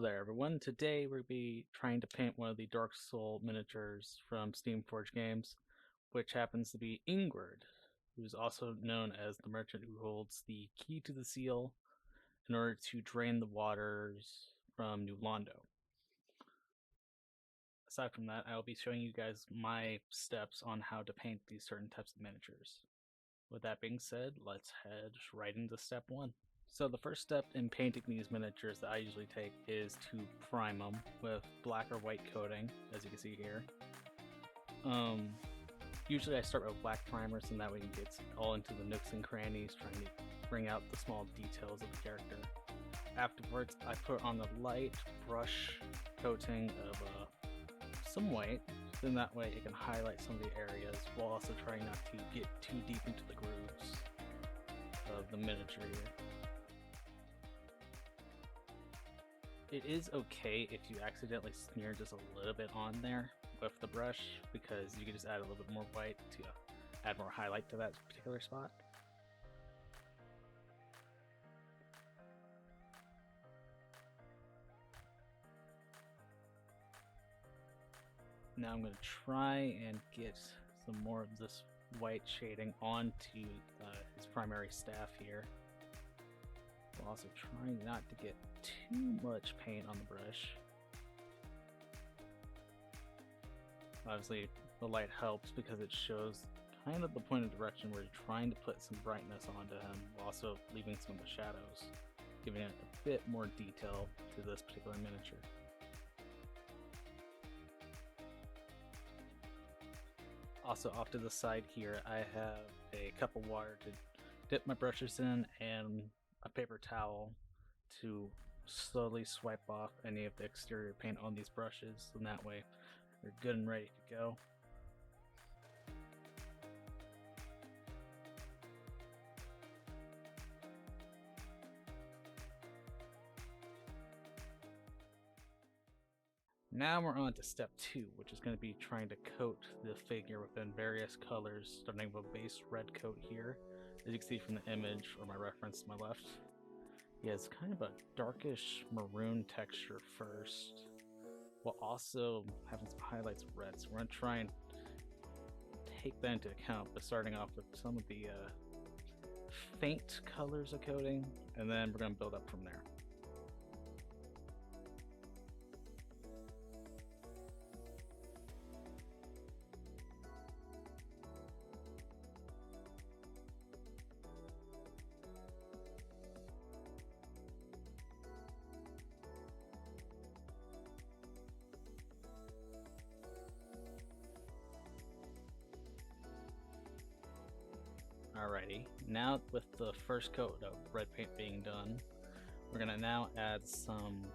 there, everyone. Today we'll be trying to paint one of the Dark Soul miniatures from Steamforged games, which happens to be Ingward, who's also known as the merchant who holds the key to the seal in order to drain the waters from New Londo. Aside from that, I will be showing you guys my steps on how to paint these certain types of miniatures. With that being said, let's head right into step one. So the first step in painting these miniatures that I usually take is to prime them with black or white coating, as you can see here. Usually I start with black primers, and that way it gets all into the nooks and crannies, trying to bring out the small details of the character. Afterwards, I put on the light brush coating of some white, then that way it can highlight some of the areas while also trying not to get too deep into the grooves of the miniature here. It is okay if you accidentally smear just a little bit on there with the brush, because you can just add a little bit more white to add more highlight to that particular spot. Now I'm going to try and get some more of this white shading onto his primary staff here. While also trying not to get too much paint on the brush. Obviously, the light helps because it shows kind of the point of direction where you're trying to put some brightness onto him, while also leaving some of the shadows, giving it a bit more detail to this particular miniature. Also, off to the side here, I have a cup of water to dip my brushes in and a paper towel to slowly swipe off any of the exterior paint on these brushes, and that way they're good and ready to go. Now we're on to step 2, which is going to be trying to coat the figure within various colors, starting with a base red coat here. As you can see from the image, or my reference to my left, he has kind of a darkish maroon texture first, while also having some highlights of red. So we're going to try and take that into account by starting off with some of the faint colors of coating, and then we're going to build up from there. Alrighty, now with the first coat of red paint being done, we're going to now add some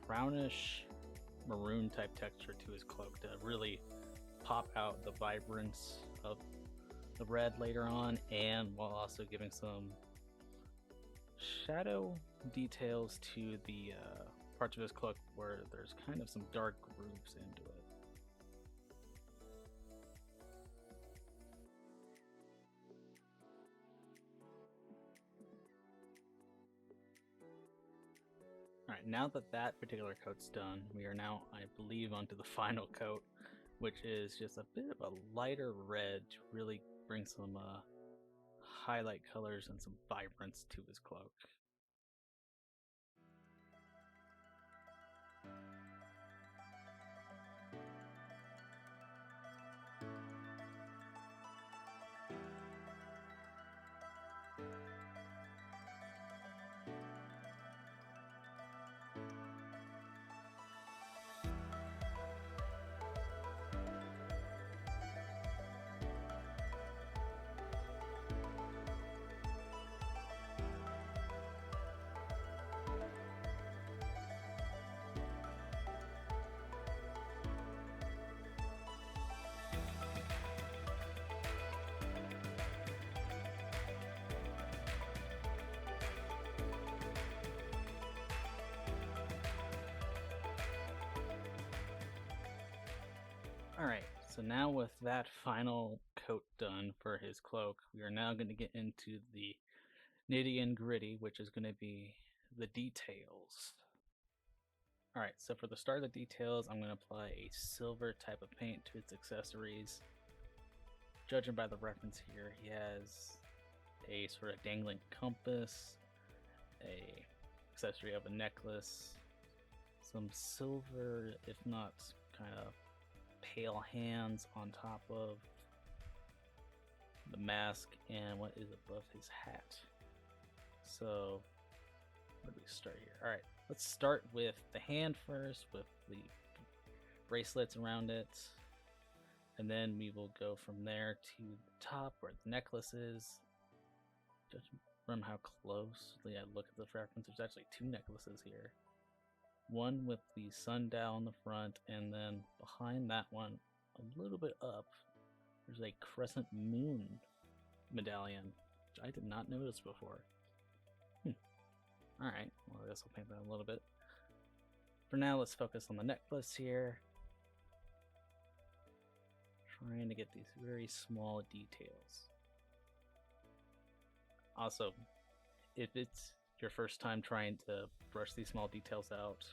brownish maroon type texture to his cloak to really pop out the vibrance of the red later on, and while also giving some shadow details to the parts of his cloak where there's kind of some dark grooves into it. Alright, now that that particular coat's done, we are now, I believe, onto the final coat, which is just a bit of a lighter red to really bring some highlight colors and some vibrance to his cloak. Alright, so now with that final coat done for his cloak, we are now going to get into the nitty and gritty, which is going to be the details. Alright, so for the start of the details, I'm going to apply a silver type of paint to its accessories. Judging by the reference here, he has a sort of dangling compass, a accessory of a necklace, some silver, if not kind of pale hands on top of the mask, and what is above his hat. So, where do we start here? Alright, let's start with the hand first, with the bracelets around it. And then we will go from there to the top where the necklace is. Just from how closely I look at the reference, there's actually two necklaces here. One with the sundial on the front, and then behind that one, a little bit up, there's a crescent moon medallion, which I did not notice before. Alright, well I guess I'll paint that a little bit. For now, let's focus on the necklace here. Trying to get these very small details. Also, if it's your first time trying to brush these small details out,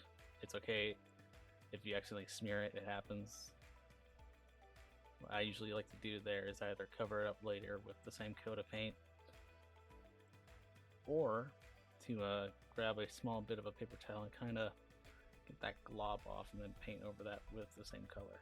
it's okay if you accidentally smear it, it happens. What I usually like to do there is either cover it up later with the same coat of paint, or to grab a small bit of a paper towel and kind of get that glob off and then paint over that with the same color.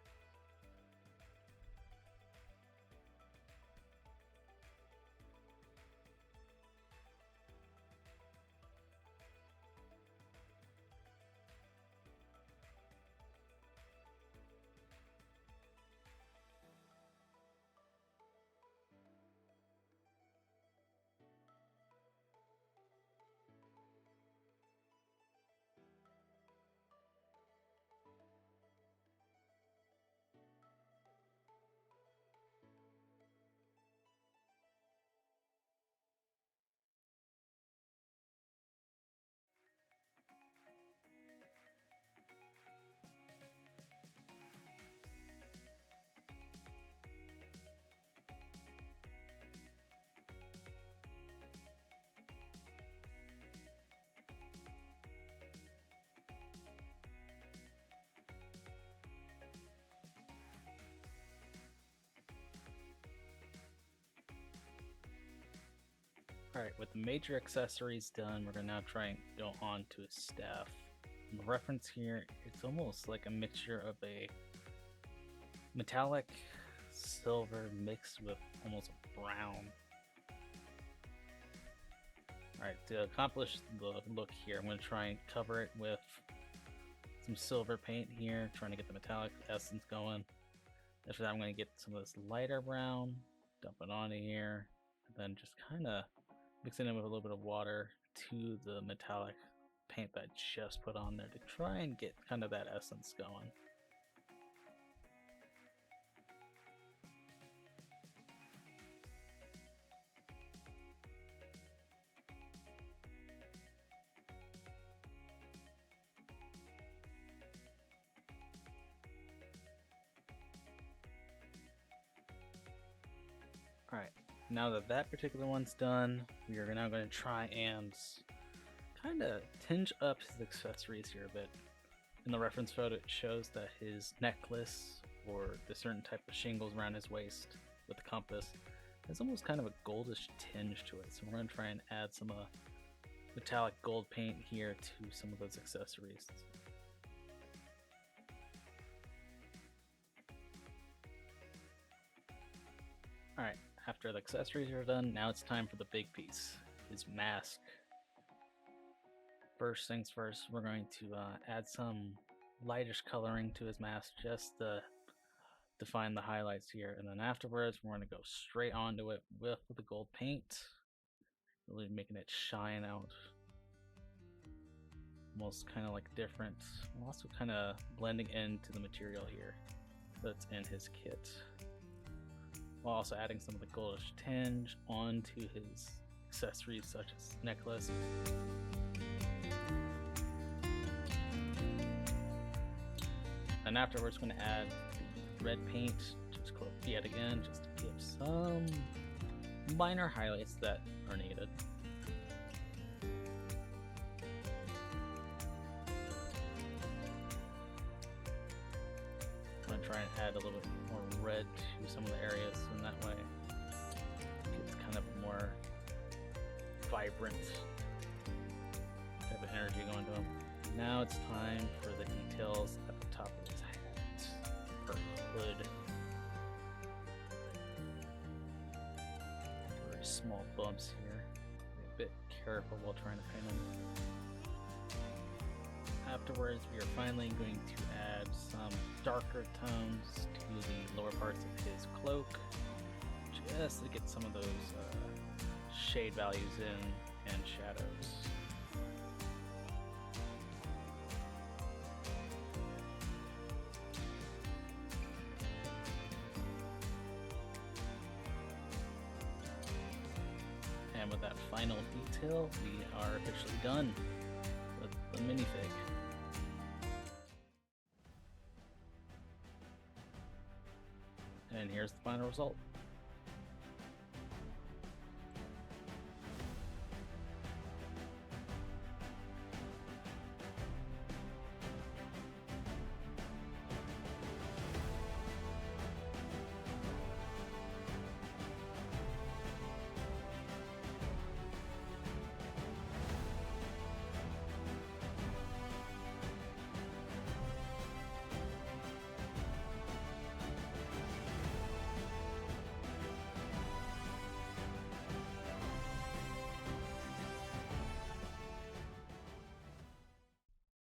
Alright, with the major accessories done, we're going to now try and go on to his staff. And the reference here, it's almost like a mixture of a metallic silver mixed with almost a brown. Alright, to accomplish the look here, I'm going to try and cover it with some silver paint here, trying to get the metallic essence going. After that, I'm going to get some of this lighter brown, dump it onto here, and then just kind of mix it in with a little bit of water to the metallic paint that I just put on there to try and get kind of that essence going. Alright, now that that particular one's done, we are now going to try and kind of tinge up his accessories here a bit. In the reference photo, it shows that his necklace, or the certain type of shingles around his waist with the compass, has almost kind of a goldish tinge to it. So we're going to try and add some metallic gold paint here to some of those accessories. Alright, after the accessories are done, now it's time for the big piece, his mask. First things first, we're going to add some lightish coloring to his mask just to define the highlights here, and then afterwards we're going to go straight onto it with the gold paint, really making it shine out. Almost kind of like different, also kind of blending into the material here that's in his kit, while also adding some of the goldish tinge onto his accessories such as necklace. And afterwards, we're going to add red paint, just yet again, just to give some minor highlights that are needed. try and add a little bit more red to some of the areas, and that way it's kind of more vibrant type of energy going to him. Now it's time for the details at the top of his hat, or hood. Very small bumps here. Be a bit careful while trying to paint him. Afterwards, we are finally going to add some darker tones to the lower parts of his cloak, just to get some of those shade values in and shadows. And with that final detail, we are officially done with the minifig. And here's the final result.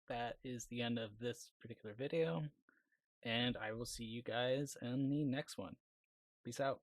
That is the end of this particular video, and I will see you guys in the next one. Peace out.